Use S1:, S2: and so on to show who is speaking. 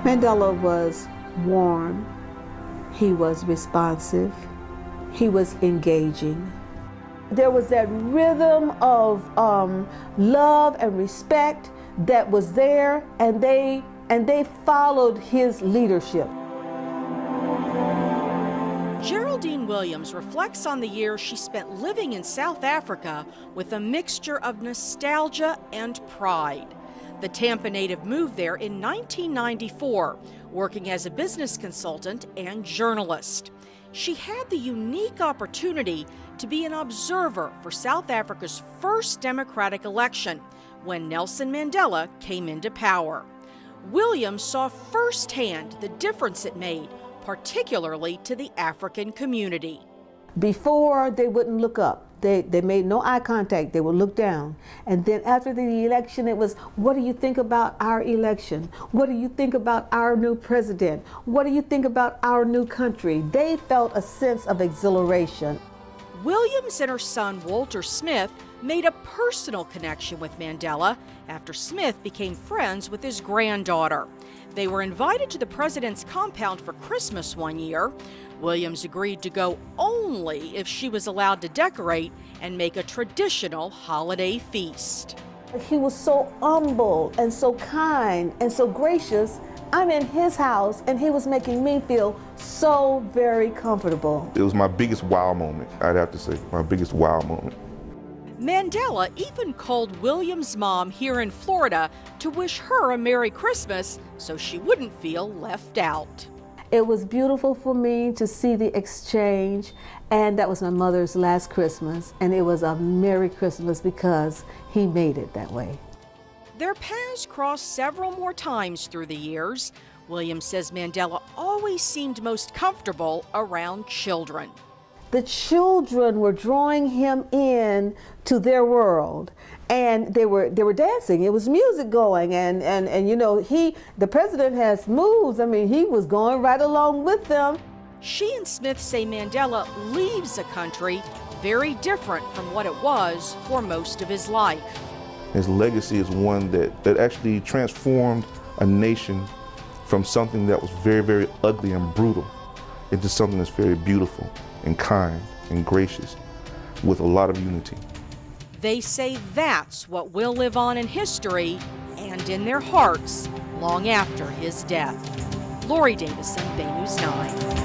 S1: Mandela was warm, he was responsive, he was engaging. There was that rhythm of love and respect that was there, and they followed his leadership.
S2: Geraldine Williams reflects on the years she spent living in South Africa with a mixture of nostalgia and pride. The Tampa native moved there in 1994, working as a business consultant and journalist. She had the unique opportunity to be an observer for South Africa's first democratic election when Nelson Mandela came into power. Williams saw firsthand the difference it made, particularly to the African community.
S1: Before, they wouldn't look up. They made no eye contact. They would look down. And then after the election, it was, what do you think about our election? What do you think about our new president? What do you think about our new country? They felt a sense of exhilaration.
S2: Williams and her son, Walter Smith, made a personal connection with Mandela after Smith became friends with his granddaughter. They were invited to the president's compound for Christmas one year. Williams agreed to go only if she was allowed to decorate and make a traditional holiday feast.
S1: He was so humble and so kind and so gracious. I'm in his house and he was making me feel so very comfortable.
S3: It was my biggest wow moment, I'd have to say, my biggest wow moment.
S2: Mandela even called Williams' mom here in Florida to wish her a Merry Christmas so she wouldn't feel left out.
S1: It was beautiful for me to see the exchange, and that was my mother's last Christmas, and it was a Merry Christmas because he made it that way.
S2: Their paths crossed several more times through the years. Williams says Mandela always seemed most comfortable around children.
S1: The children were drawing him in to their world, and they were dancing. It was music going, and you know, the president has moves. I mean, he was going right along with them.
S2: She and Smith say Mandela leaves a country very different from what it was for most of his life.
S3: His legacy is one that actually transformed a nation from something that was very, very ugly and brutal into something that's very beautiful and kind and gracious with a lot of unity.
S2: They say that's what will live on in history and in their hearts long after his death. Lori Davison, Bay News 9.